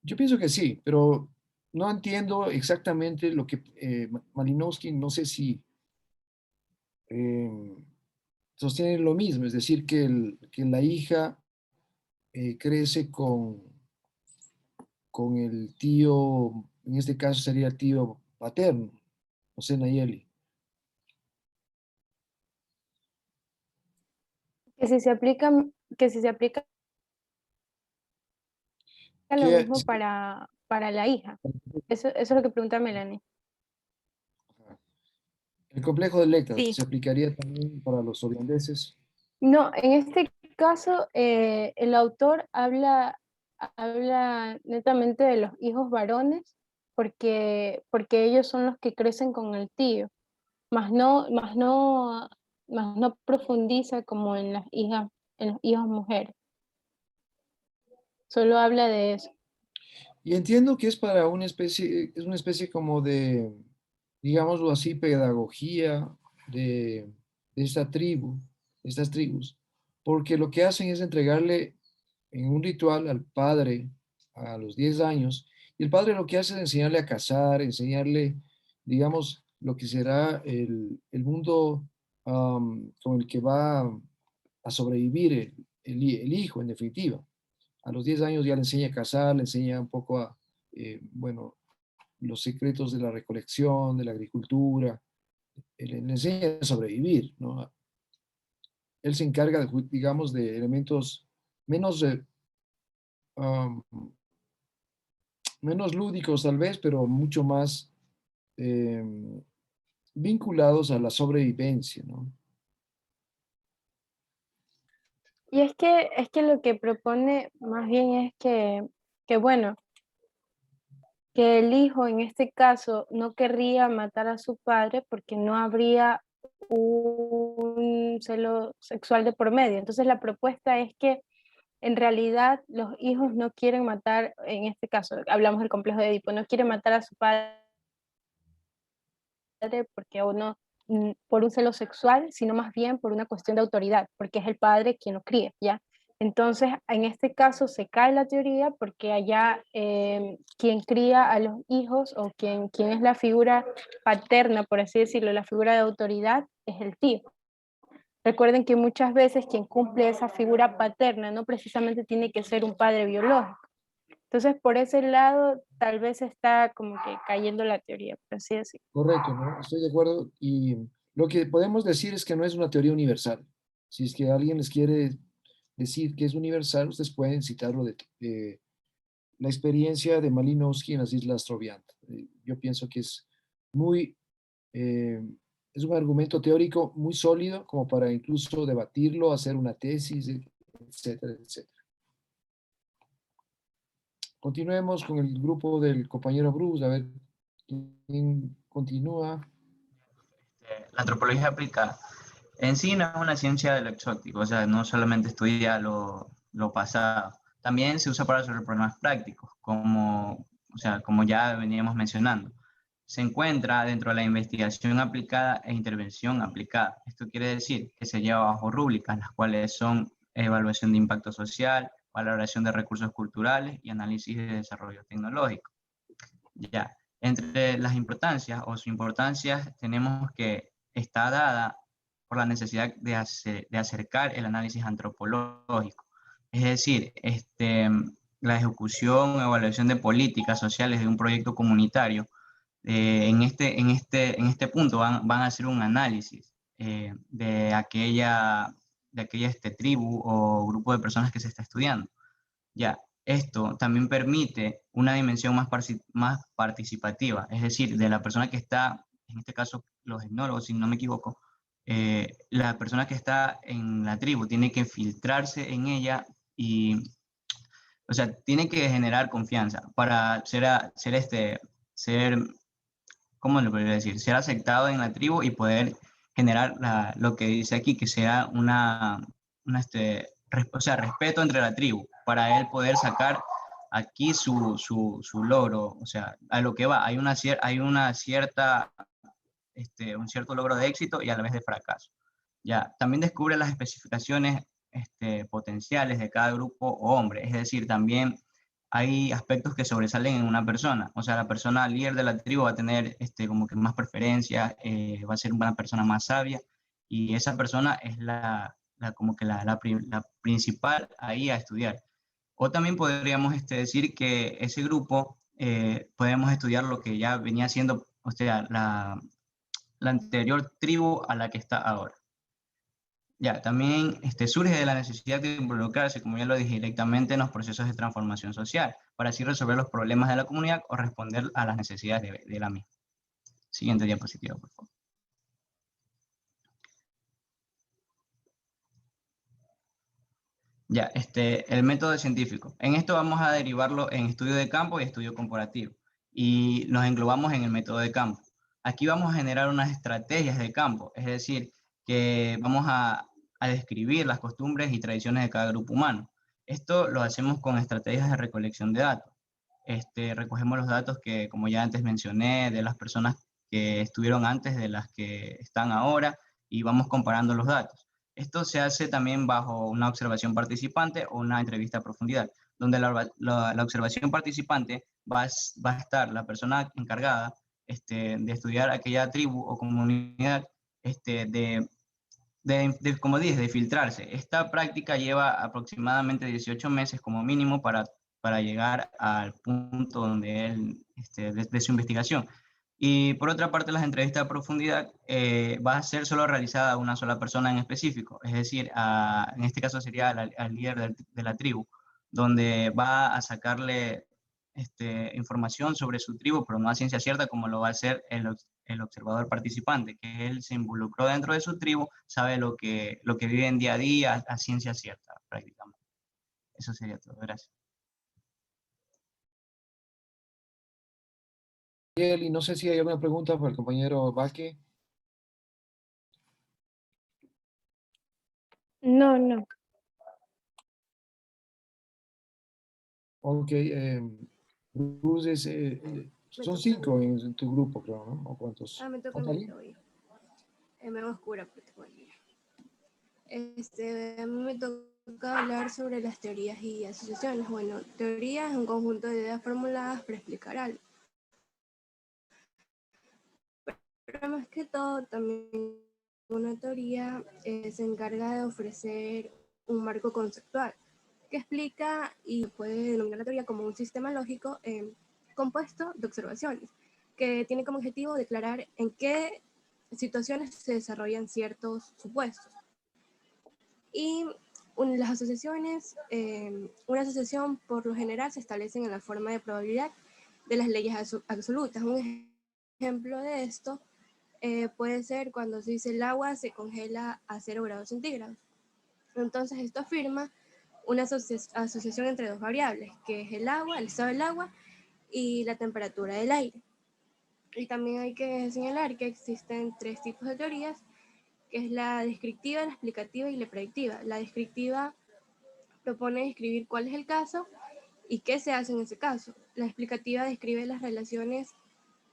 Yo pienso que sí, pero no entiendo exactamente lo que Malinowski, no sé si eh, sostiene lo mismo, es decir, que la hija crece con el tío, en este caso sería el tío paterno, José Nayeli. Que si se aplica, que si se aplica lo Que, mismo para la hija. Eso es lo que pregunta Melanie. el complejo de Electra Sí. se aplicaría también para los holandeses. No, en este caso el autor habla netamente de los hijos varones porque ellos son los que crecen con el tío, más no profundiza como en los hijos mujeres. Solo habla de eso. Y entiendo que es para es una especie como de, digámoslo así, pedagogía de esta tribu, de estas tribus, porque lo que hacen es entregarle en un ritual al padre a los 10 años, y el padre lo que hace es enseñarle a cazar, enseñarle, digamos, lo que será el mundo con el que va a sobrevivir el hijo, en definitiva. A los 10 años ya le enseña a cazar, le enseña un poco bueno, los secretos de la recolección, de la agricultura, le enseña a sobrevivir, ¿no? Él se encarga, digamos, de elementos menos, menos lúdicos tal vez, pero mucho más vinculados a la sobrevivencia, ¿no? Y es que lo que propone más bien es bueno, que el hijo en este caso no querría matar a su padre porque no habría un celo sexual de por medio. Entonces la propuesta es que en realidad los hijos no quieren matar, en este caso hablamos del complejo de Edipo, no quieren matar a su padre porque uno por un celo sexual, sino más bien por una cuestión de autoridad, porque es el padre quien lo cría, ¿ya? Entonces, en este caso se cae la teoría porque allá quien cría a los hijos o quien es la figura paterna, por así decirlo, la figura de autoridad, es el tío. Recuerden que muchas veces quien cumple esa figura paterna no precisamente tiene que ser un padre biológico. Entonces, por ese lado, tal vez está como que cayendo la teoría, por así decirlo. Correcto, ¿no? Estoy de acuerdo. Y lo que podemos decir es que no es una teoría universal. Si es que alguien les quiere decir que es universal, ustedes pueden citarlo de la experiencia de Malinowski en las Islas Troviant. Yo pienso que muy, eh, es un argumento teórico muy sólido como para incluso debatirlo, hacer una tesis, etcétera, etcétera. Continuemos con el grupo del compañero Bruce, a ver quién continúa. La antropología aplicada en sí no es una ciencia de lo exótico, o sea, no solamente estudia lo pasado, también se usa para resolver problemas prácticos, o sea, como ya veníamos mencionando. Se encuentra dentro de la investigación aplicada e intervención aplicada. Esto quiere decir que se lleva bajo rúbricas, las cuales son evaluación de impacto social, valoración de recursos culturales y análisis de desarrollo tecnológico. Ya, entre las importancias o sus importancias tenemos que está dada por la necesidad de acercar el análisis antropológico. Es decir, la ejecución o evaluación de políticas sociales de un proyecto comunitario, en este punto van a hacer un análisis de aquella tribu o grupo de personas que se está estudiando. Ya, esto también permite una dimensión más participativa, es decir, de la persona que está, en este caso los etnólogos, si no me equivoco, la persona que está en la tribu tiene que filtrarse en ella y, o sea, tiene que generar confianza para ser, ¿cómo lo podría decir? Ser aceptado en la tribu y poder generar lo que dice aquí, que sea o sea, respeto entre la tribu, para él poder sacar aquí su logro, o sea, a lo que va, hay un cierto logro de éxito y a la vez de fracaso. Ya, también descubre las especificaciones potenciales de cada grupo o hombre, es decir, también hay aspectos que sobresalen en una persona, o sea, la persona líder de la tribu va a tener como que más preferencias, va a ser una persona más sabia, y esa persona es como que la principal ahí a estudiar. O también podríamos decir que ese grupo podemos estudiar lo que ya venía siendo, o sea, la anterior tribu a la que está ahora. Ya, también surge de la necesidad de involucrarse, como ya lo dije, directamente en los procesos de transformación social, para así resolver los problemas de la comunidad o responder a las necesidades de la misma. Siguiente diapositiva, por favor. Ya, el método científico. En esto vamos a derivarlo en estudio de campo y estudio comparativo. Y nos englobamos en el método de campo. Aquí vamos a generar unas estrategias de campo, es decir, que vamos a describir las costumbres y tradiciones de cada grupo humano. Esto lo hacemos con estrategias de recolección de datos. Recogemos los datos que, como ya antes mencioné, de las personas que estuvieron antes de las que están ahora, y vamos comparando los datos. Esto se hace también bajo una observación participante o una entrevista a profundidad, donde la observación participante va a estar la persona encargada de estudiar aquella tribu o comunidad, como dije, de filtrarse. Esta práctica lleva aproximadamente 18 meses como mínimo para llegar al punto donde él, de su investigación. Y por otra parte, las entrevistas a profundidad va a ser solo realizada a una sola persona en específico, es decir, en este caso sería al líder de la tribu, donde va a sacarle información sobre su tribu, pero no a ciencia cierta como lo va a hacer el observador participante, que él se involucró dentro de su tribu, sabe lo que viven día a día a ciencia cierta prácticamente. Eso sería todo, gracias. Y no sé si hay alguna pregunta para el compañero Vázquez. No, no. Ok, Cruz son 5 en tu grupo, creo, ¿no? ¿O cuántos? Me toca a mí, hoy. Me voy oscura, porque te voy a leer. A mí me toca hablar sobre las teorías y asociaciones. Bueno, teoría es un conjunto de ideas formuladas para explicar algo. Pero más que todo, también una teoría se encarga de ofrecer un marco conceptual que explica y puede denominar la teoría como un sistema lógico compuesto de observaciones que tiene como objetivo declarar en qué situaciones se desarrollan ciertos supuestos. Y las asociaciones, una asociación por lo general se establecen en la forma de probabilidad de las leyes absolutas. Un ejemplo de esto puede ser cuando se dice el agua se congela a 0 grados centígrados. Entonces esto afirma una asociación entre dos variables, que es el agua, el estado del agua y la temperatura del aire. Y también hay que señalar que existen 3 tipos de teorías, que es la descriptiva, la explicativa y la predictiva. La descriptiva propone describir cuál es el caso y qué se hace en ese caso. La explicativa describe las relaciones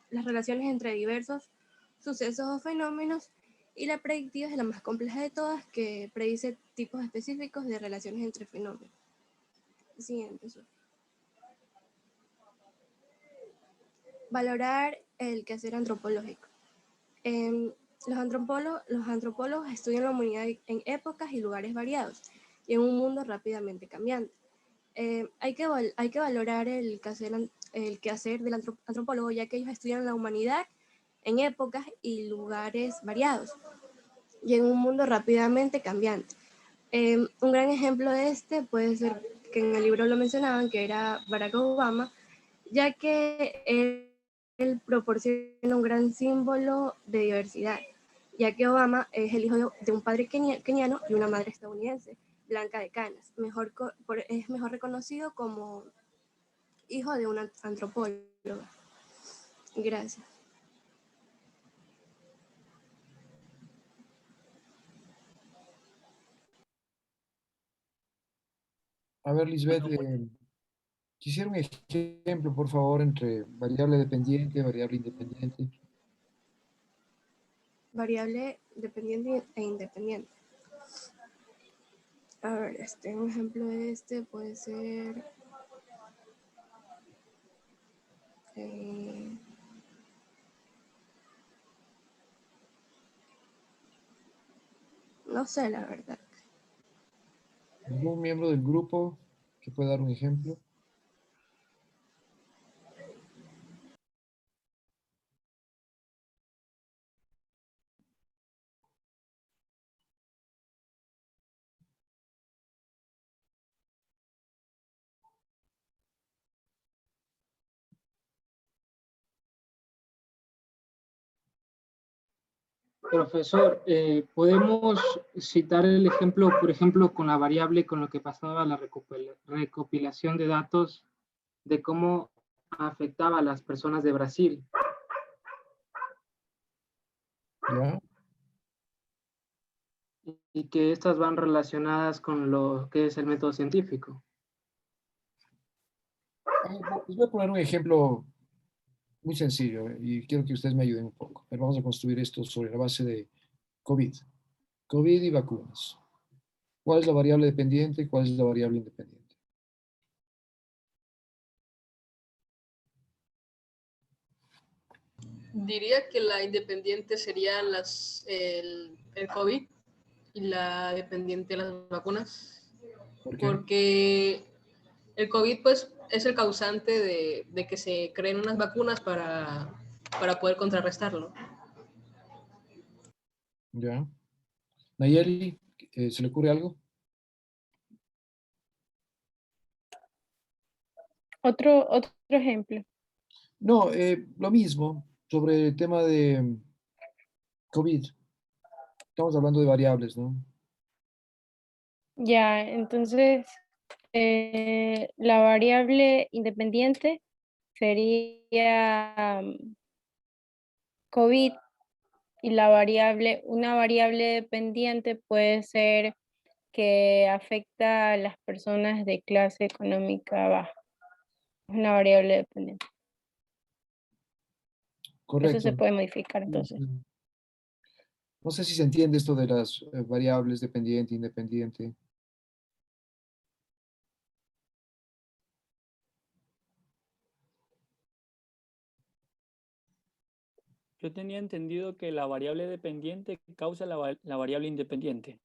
entre diversos sucesos o fenómenos, y la predictiva es la más compleja de todas, que predice tipos específicos de relaciones entre fenómenos. Siguiente. Valorar el quehacer antropológico. Los antropólogos estudian la humanidad en épocas y lugares variados y en un mundo rápidamente cambiante. Hay que valorar el quehacer del antropólogo, ya que ellos estudian la humanidad en épocas y lugares variados y en un mundo rápidamente cambiante. Un gran ejemplo de este puede ser, que en el libro lo mencionaban, que era Barack Obama, ya que él proporciona un gran símbolo de diversidad, ya que Obama es el hijo de un padre keniano y una madre estadounidense, blanca de canas. Es mejor reconocido como hijo de una antropóloga. Gracias. A ver, Lisbeth, quisiera un ejemplo, por favor, entre variable dependiente, variable independiente. Variable dependiente e independiente. A ver, un ejemplo de este puede ser... no sé, la verdad. ¿Algún miembro del grupo que pueda dar un ejemplo? Profesor, podemos citar el ejemplo, por ejemplo, con la variable con lo que pasaba la recopilación de datos de cómo afectaba a las personas de Brasil. ¿Ya? Y que estas van relacionadas con lo que es el método científico. Les voy a poner un ejemplo muy sencillo y quiero que ustedes me ayuden un poco. Pero vamos a construir esto sobre la base de COVID. COVID y vacunas. ¿Cuál es la variable dependiente y cuál es la variable independiente? Diría que la independiente sería el COVID y la dependiente las vacunas. ¿Por qué? Porque el COVID pues es el causante de que se creen unas vacunas para para poder contrarrestarlo. Ya. Nayeli, ¿se le ocurre algo? Otro ejemplo. No, lo mismo sobre el tema de COVID. Estamos hablando de variables, ¿no? Ya, entonces, la variable independiente sería COVID y una variable dependiente puede ser que afecta a las personas de clase económica baja. Es una variable dependiente. Eso se Correcto. puede modificar entonces. No sé si se entiende esto de las variables dependiente, independiente. Yo tenía entendido que la variable dependiente causa la variable independiente.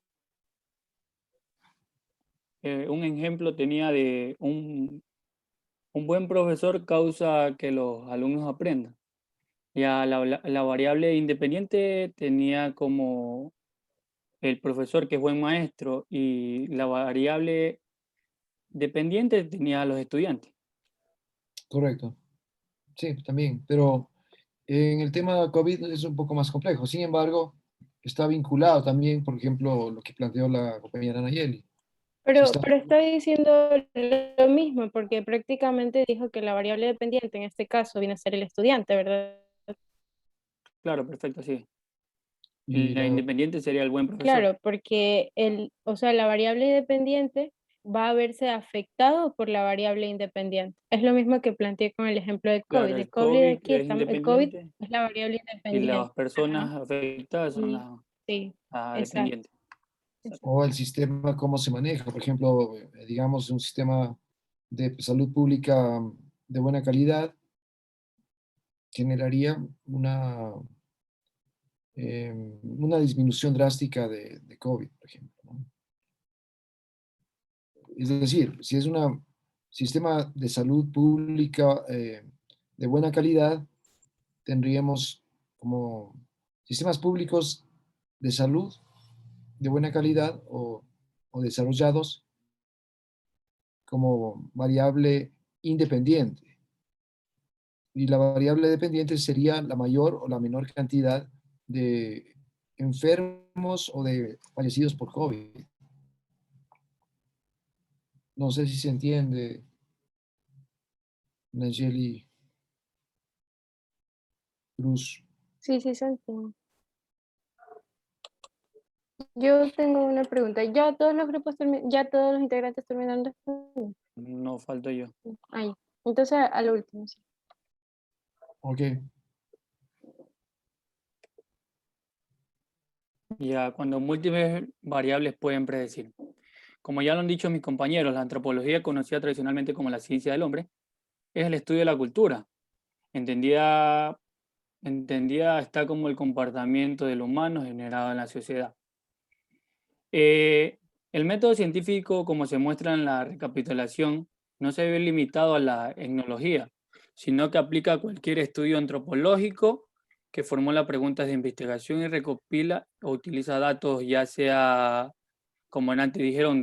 Un ejemplo tenía de un buen profesor causa que los alumnos aprendan. Ya la variable independiente tenía como el profesor que es buen maestro y la variable dependiente tenía a los estudiantes. Correcto. Sí, también. Pero en el tema COVID es un poco más complejo. Sin embargo, está vinculado también, por ejemplo, lo que planteó la compañera Nayeli. Pero está- está diciendo lo mismo, porque prácticamente dijo que la variable dependiente en este caso viene a ser el estudiante, ¿verdad? Claro, perfecto, sí. y La la- independiente sería el buen profesor. Claro, porque o sea, la variable dependiente va a verse afectado por la variable independiente. Es lo mismo que planteé con el ejemplo de Claro, COVID. el El COVID de COVID aquí, es el COVID independiente es la variable y independiente. las personas Ajá. afectadas son Y sí, las exacto. dependientes. o el sistema, cómo se maneja. Por ejemplo, digamos, un sistema de salud pública de buena calidad generaría una disminución drástica de COVID, por ejemplo, ¿no? Es decir, si es un sistema de salud pública de buena calidad, tendríamos como sistemas públicos de salud de buena calidad o desarrollados como variable independiente. Y la variable dependiente sería la mayor o la menor cantidad de enfermos o de fallecidos por COVID. No sé si se entiende, Nayeli Cruz. Sí, sí, se entiende. Yo tengo una pregunta. ¿Ya todos los grupos ya todos los integrantes terminaron de responder? No falto yo. Ahí. Entonces, a lo último, sí. Ok. Ya, cuando múltiples variables pueden predecir. Como ya lo han dicho mis compañeros, la antropología, conocida tradicionalmente como la ciencia del hombre, es el estudio de la cultura. Entendida está como el comportamiento del humano generado en la sociedad. El método científico, como se muestra en la recapitulación, no se ve limitado a la etnología, sino que aplica a cualquier estudio antropológico que formula preguntas de investigación y recopila o utiliza datos, ya sea, como antes dijeron,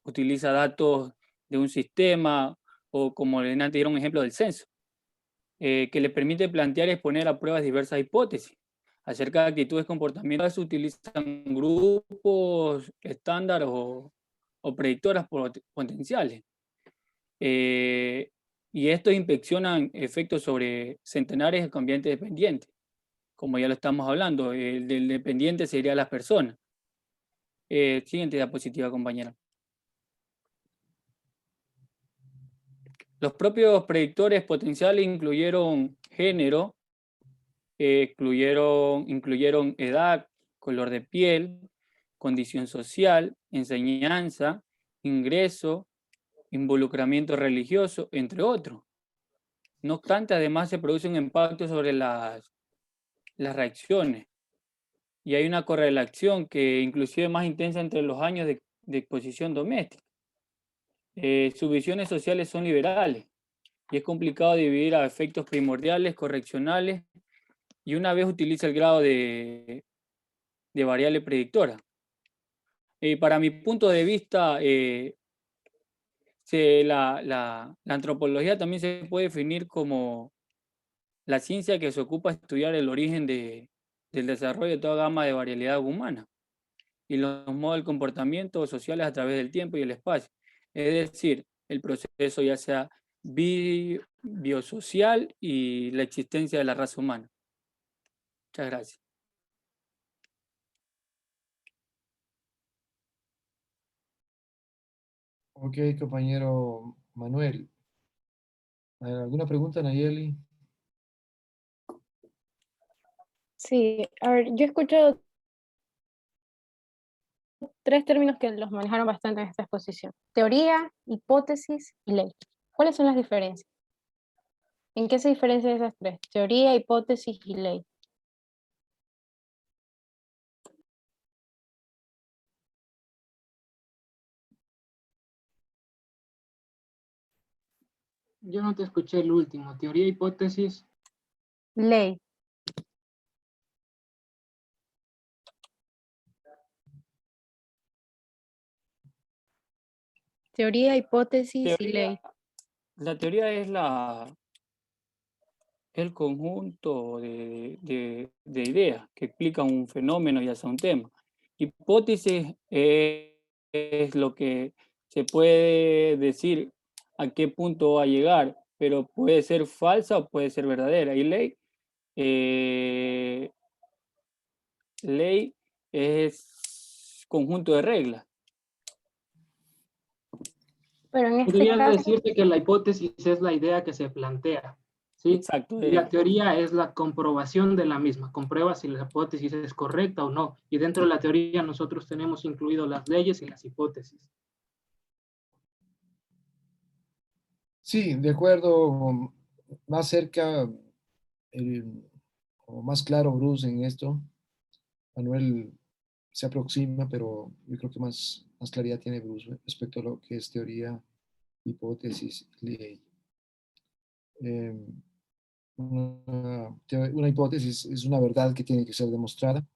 utiliza datos de un sistema o como antes dieron un ejemplo del censo, que le permite plantear y exponer a pruebas diversas hipótesis. Acerca de actitudes comportamentales se utilizan grupos estándar o predictoras potenciales. Y estos inspeccionan efectos sobre centenares de cambiantes dependientes. Como ya lo estamos hablando, el del dependiente sería las personas. Siguiente diapositiva, compañera. Los propios predictores potenciales incluyeron género, incluyeron edad, color de piel, condición social, enseñanza, ingreso, involucramiento religioso, entre otros. No obstante, además se produce un impacto sobre las reacciones y hay una correlación que inclusive es más intensa entre los años de exposición doméstica. Sus visiones sociales son liberales y es complicado dividir a efectos primordiales, correccionales y una vez utiliza el grado de variable predictora. Para mi punto de vista, la antropología también se puede definir como la ciencia que se ocupa de estudiar el origen del desarrollo de toda gama de variabilidad humana y los modos del comportamiento sociales a través del tiempo y el espacio. Es decir, el proceso ya sea biosocial y la existencia de la raza humana. Muchas gracias. Ok, compañero Manuel. ¿Alguna pregunta, Nayeli? Sí, a ver, yo he escuchado 3 términos que los manejaron bastante en esta exposición: teoría, hipótesis y ley. ¿Cuáles son las diferencias? ¿En qué se diferencian esas 3? Teoría, hipótesis y ley. Yo no te escuché el último. Teoría, hipótesis. Ley. Teoría, hipótesis y ley. La teoría es el conjunto de ideas que explican un fenómeno y hasta un tema. Hipótesis es lo que se puede decir a qué punto va a llegar, pero puede ser falsa o puede ser verdadera. Y ley es conjunto de reglas. Pero en este Podría caso, decirte que la hipótesis es la idea que se plantea, ¿sí? Exacto. Y la teoría es la comprobación de la misma. Comprueba si la hipótesis es correcta o no. Y dentro de la teoría nosotros tenemos incluido las leyes y las hipótesis. Sí, de acuerdo. Más cerca o más claro Bruce en esto. Manuel se aproxima, pero yo creo que más claridad tiene Bruce respecto a lo que es teoría, hipótesis, ley. Una hipótesis es una verdad que tiene que ser demostrada.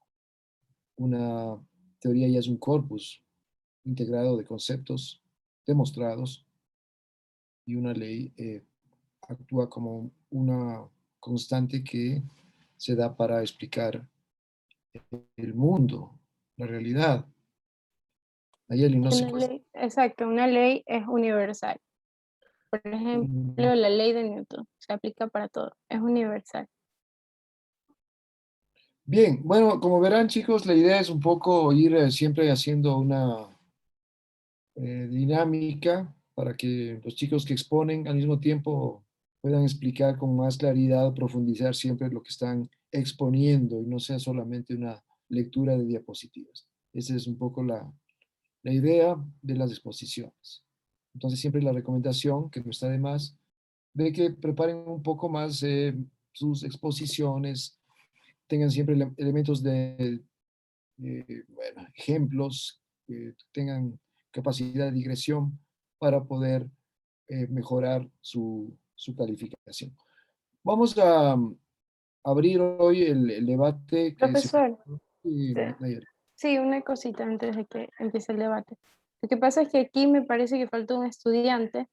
Una teoría ya es un corpus integrado de conceptos demostrados, y una ley actúa como una constante que se da para explicar el mundo, la realidad. Nayeli, no sé. exacto, una ley es universal. Por ejemplo, la ley de Newton se aplica para todo, es universal. Bien, bueno, como verán, chicos, la idea es un poco ir siempre haciendo una dinámica para que los chicos que exponen al mismo tiempo puedan explicar con más claridad, profundizar siempre lo que están exponiendo y no sea solamente una lectura de diapositivas. Esa es un poco la idea de las exposiciones. Entonces siempre la recomendación, que no está de más, de que preparen un poco más sus exposiciones, tengan siempre elementos de bueno, ejemplos, que tengan capacidad de digresión para poder mejorar su calificación. Vamos a abrir hoy el debate. Profesor, sí, una cosita antes de que empiece el debate. Lo que pasa es que aquí me parece que falta un estudiante